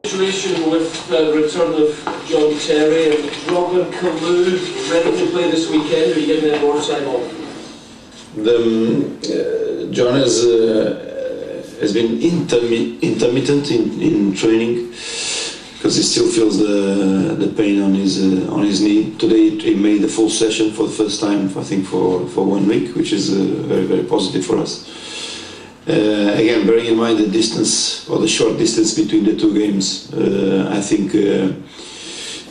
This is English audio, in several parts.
Situation with the return of John Terry and Robin Kalou ready to play this weekend. Are you giving them more time off? John has been intermittent in training because he still feels the pain on his knee. Today he made a full session for the first time, I think, for 1 week, which is very, very positive for us. Again, bearing in mind the distance, or the short distance between the two games, I think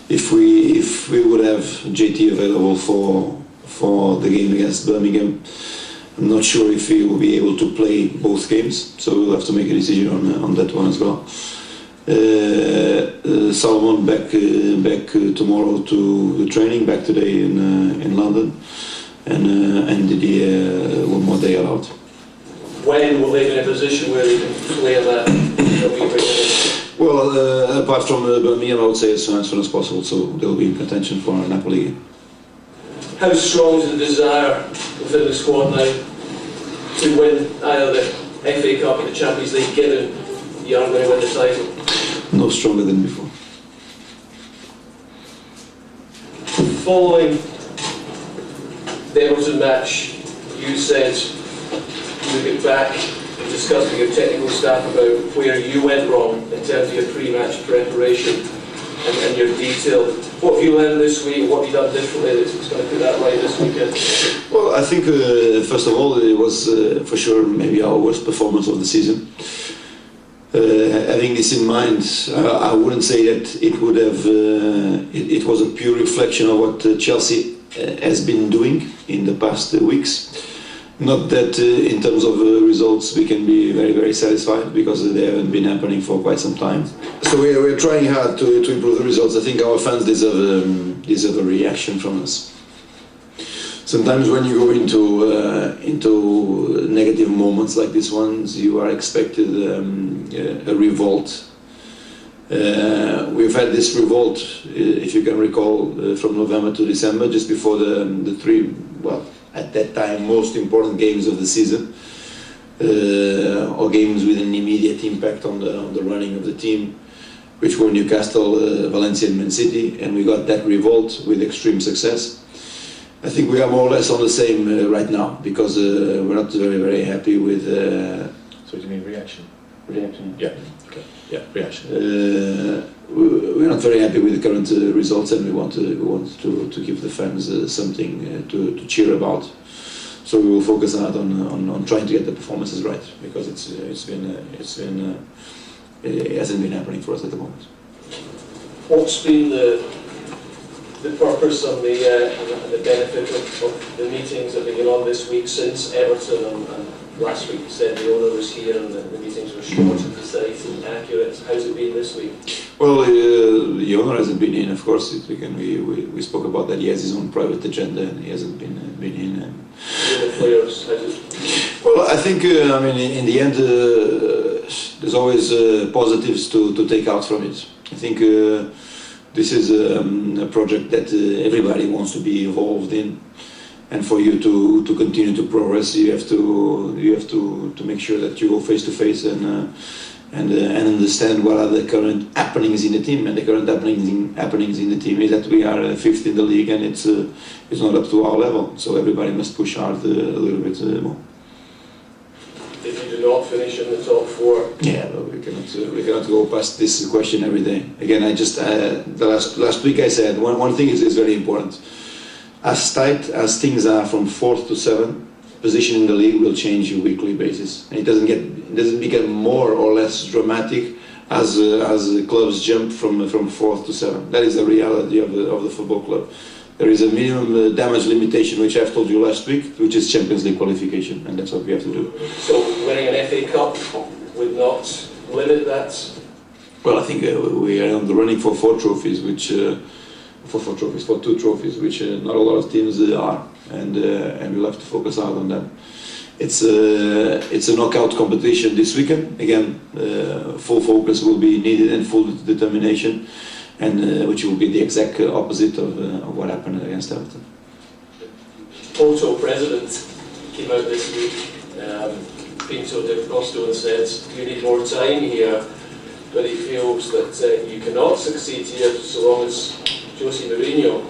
if we would have JT available for the game against Birmingham, I'm not sure if he will be able to play both games, so we'll have to make a decision on that one as well. Salomon back tomorrow to the training, back today in London, and Didier 1 more day allowed. When will they be in a position where they can play that? Well, apart from Birmingham, I would say as soon as possible, so they'll be in contention for a Napoli game. How strong is the desire within the squad now to win either the FA Cup or the Champions League, given you aren't going to win the title? No stronger than before. Following the Everton match, you said you would get back and discuss with your technical staff about where you went wrong in terms of your pre-match preparation and your detail. What have you learned this week? What have you done differently that's going to put that right this weekend? Well, I think first of all it was for sure maybe our worst performance of the season. Having this in mind, I wouldn't say that it would have. It was a pure reflection of what Chelsea has been doing in the past weeks. Not that in terms of results we can be very, very satisfied, because they haven't been happening for quite some time. So we're trying hard to improve the results. I think our fans deserve a reaction from us. Sometimes when you go into negative moments like this ones, you are expected a revolt. We've had this revolt, if you can recall, from November to December, just before the three, well, at that time, most important games of the season, or games with an immediate impact on the running of the team, which were Newcastle, Valencia and Man City, and we got that revolt with extreme success. I think we are more or less on the same right now, because we're not very, very happy with... So do you mean reaction? Reaction? Yeah. Okay. Yeah, reaction. We're not very happy with the current results, and we want to give the fans something to cheer about. So we will focus hard on trying to get the performances right, because it hasn't been happening for us at the moment. What's been the purpose and the benefit of the meetings that have been on this week since Everton, and last week you said the owner was here and the meetings were short and precise and accurate. How's it been this week? Well, the owner hasn't been in, of course. We spoke about that. He has his own private agenda and he hasn't been in. The players, well, I think in the end there's always positives to take out from it. I think this is a project that everybody wants to be involved in, and for you to continue to progress, you have to make sure that you go face to face and understand what are the current happenings in the team. And the current happenings in the team is that we are fifth in the league, and it's not up to our level. So everybody must push hard a little bit more. If you do not finish in the top four, yeah, but we cannot go past this question every day. Again, I just the last week I said one thing is very important. As tight as things are from 4th to 7th, position in the league will change on a weekly basis, and it doesn't become more or less dramatic as clubs jump from 4th to 7th. That is the reality of the football club. There is a minimum damage limitation, which I've told you last week, which is Champions League qualification, and that's what we have to do. So winning an FA Cup would not limit that? Well, I think we are on the running for 4 trophies, which for 2 trophies, which not a lot of teams are, and we'll have to focus hard on them. It's a knockout competition this weekend. Again, full focus will be needed and full determination, and which will be the exact opposite of what happened against Everton. Porto president came out this week, Pinto de Costo, and said, "You need more time here." but he feels that you cannot succeed here so long as Jose Mourinho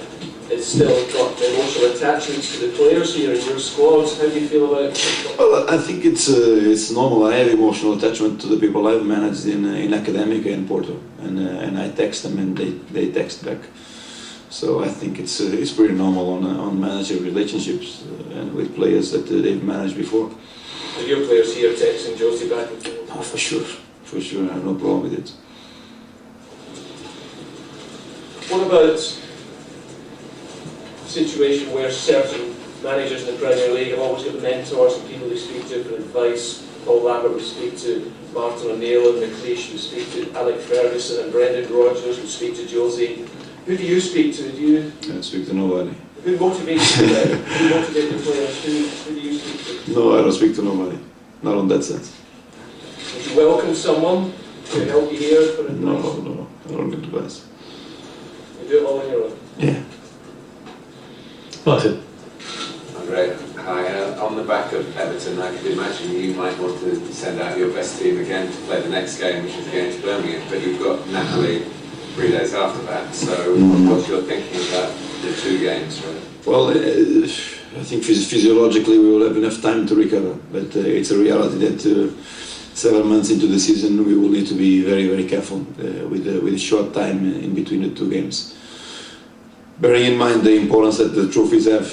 is still got emotional attachments to the players here in your squad. How do you feel about it? Well, I think it's normal. I have emotional attachment to the people I've managed in Académica in Porto, and I text them and they text back. So I think it's pretty normal on manager relationships and with players that they've managed before. Are your players here texting Jose back and forth? Oh, for sure, I have no problem with it. What about situation where certain managers in the Premier League have always got mentors and people they speak to for advice? Paul Lambert would speak to Martin O'Neill, and McLeish would speak to Alec Ferguson, and Brendan Rodgers would speak to Josie. Who do you speak to? I don't speak to nobody. Who motivates you then? Who motivates the players? Who do you speak to? No, I don't speak to nobody. Not on that sense. Would you welcome someone to help you here for advice? No, I don't get advice. You do it all on your own? Yeah. Martin. André, hi. On the back of Everton, I could imagine you might want to send out your best team again to play the next game, which is against Birmingham, but you've got Napoli 3 days after that. So what's your thinking about the 2 games? Really? Well, I think physiologically we will have enough time to recover, but it's a reality that several months into the season we will need to be very, very careful with a short time in between the 2 games. Bearing in mind the importance that the trophies have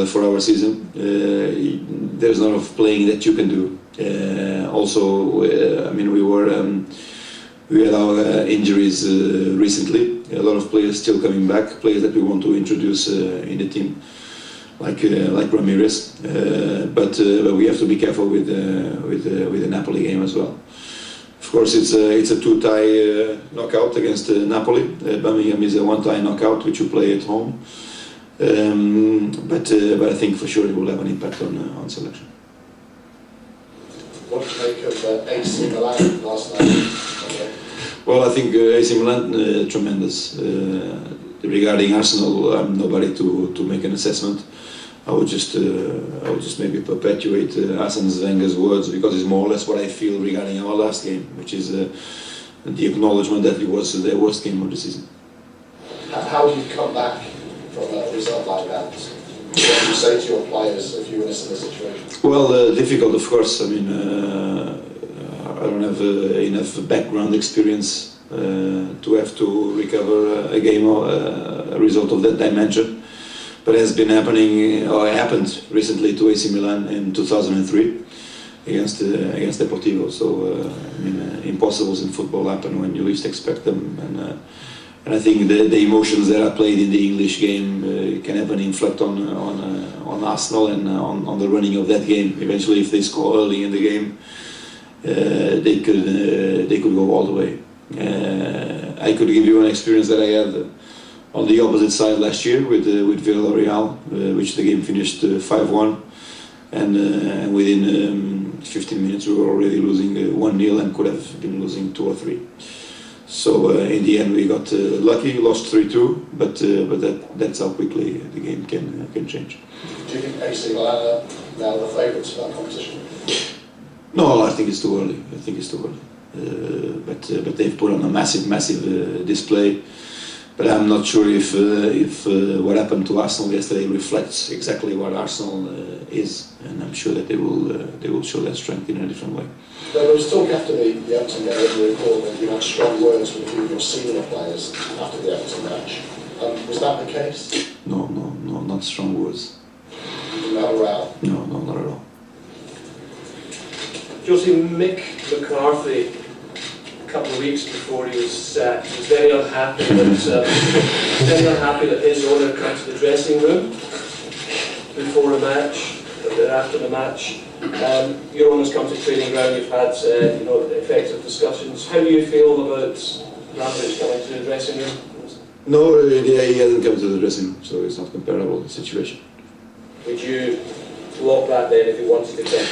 for our season, there's a lot of playing that you can do. I mean, we had our injuries recently. A lot of players still coming back, players that we want to introduce in the team, like Ramirez. But we have to be careful with the Napoli game as well. Of course, it's a 2-tie knockout against Napoli. Birmingham is a 1-tie knockout, which you play at home. But I think for sure it will have an impact on selection. What do you make of AC Milan last night? Well, I think AC Milan tremendous. Regarding Arsenal, I'm nobody to make an assessment. I would just maybe perpetuate Arsene Wenger's words, because it's more or less what I feel regarding our last game, which is the acknowledgement that it was their worst game of the season. How do you come back from a result like that? What do you say to your players if you were in a similar situation? Well, difficult, of course. I mean, I don't have enough background experience to have to recover a game or a result of that dimension. But it has been happening, or it happened recently to AC Milan in 2003 against Deportivo. So I mean, impossibles in football happen when you least expect them, and I think the emotions that are played in the English game can have an influence on Arsenal and on the running of that game. Eventually, if they score early in the game, they could go all the way. I could give you an experience that I had on the opposite side last year with Villarreal, which the game finished 5-1, and within 15 minutes we were already losing 1-0 and could have been losing 2 or 3. So in the end we got lucky, lost 3-2, but that's how quickly the game can change. Do you think AC Milan are now the favourites for that competition? No, I think it's too early. But they've put on a massive display. But I'm not sure if what happened to Arsenal yesterday reflects exactly what Arsenal is, and I'm sure that they will show their strength in a different way. There was talk after the Everton game, you recall that you had strong words from a few of your senior players after the Everton match. Was that the case? No, not strong words. You didn't have a row? No, not at all. Josie, Mick McCarthy, a couple of weeks before he was sacked, was very unhappy that his owner came to the dressing room before a match, after the match. Your owner's come to training ground. You've had effective discussions. How do you feel about Rampage coming to the dressing room? No, he hasn't come to the dressing room, so it's not comparable the situation. Would you block that then if he wanted to come?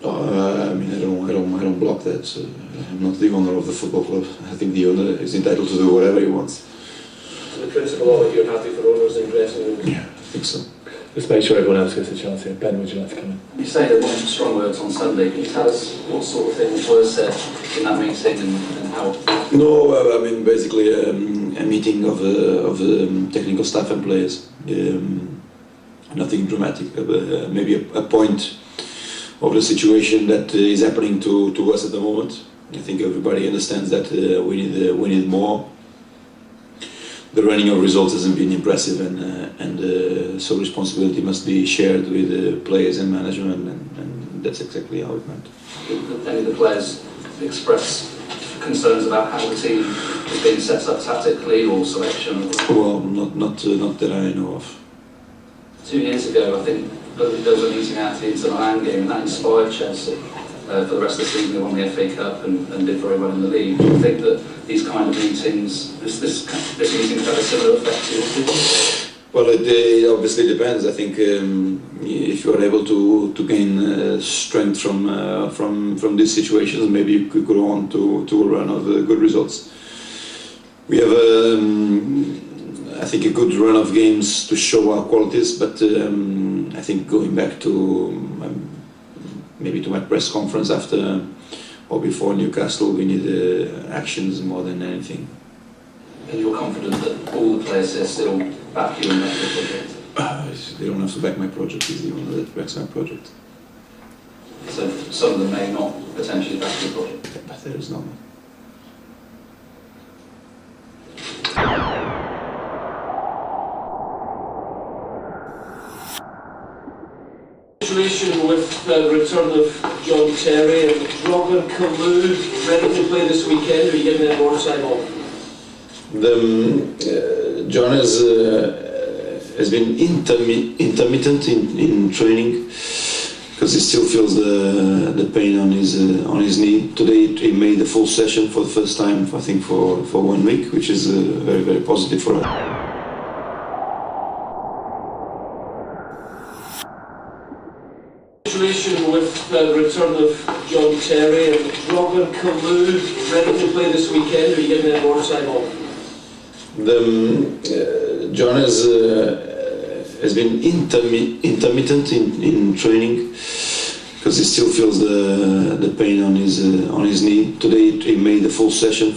I mean, I don't block that. So I'm not the owner of the football club. I think the owner is entitled to do whatever he wants. So the principle of it, you're happy for owners in dressing rooms? Yeah, I think so. Just make sure everyone else gets a chance here. Ben, would you like to come in? You say there weren't strong words on Sunday. Can you tell us what sort of things were said in that meeting and how? No, I mean basically a meeting of technical staff and players. Nothing dramatic. Maybe a point of the situation that is happening to us at the moment. I think everybody understands that we need more. The running of results hasn't been impressive, and so responsibility must be shared with the players and management, and that's exactly how it went. Did any of the players express concerns about how the team is being set up tactically or selection? Well, not that I know of. 2 years ago, I think there was a meeting at the Inter Milan game, and that inspired Chelsea for the rest of the season. They won the FA Cup and did very well in the league. Do you think that these kind of meetings, this meeting had a similar effect to your team? Well, it obviously depends. I think if you are able to gain strength from these situations, maybe you could go on to a run of good results. We have, I think, a good run of games to show our qualities, but I think going back to maybe to my press conference after or before Newcastle, we need actions more than anything. And you're confident that all the players here still back you and back your project? They don't have to back my project, he's the one that backs my project. So some of them may not potentially back your project? But there is no. Situation with the return of John Terry and Robin Kalou ready to play this weekend. Are you giving them more time off? John has been intermittent in training because he still feels the pain on his knee. Today he made the full session for the first time, I think, for 1 week, which is very, very positive for us. Situation with the return of John Terry and Robin Kalou ready to play this weekend. Are you giving them more time off? John has been intermittent in training because he still feels the pain on his knee. Today he made the full session.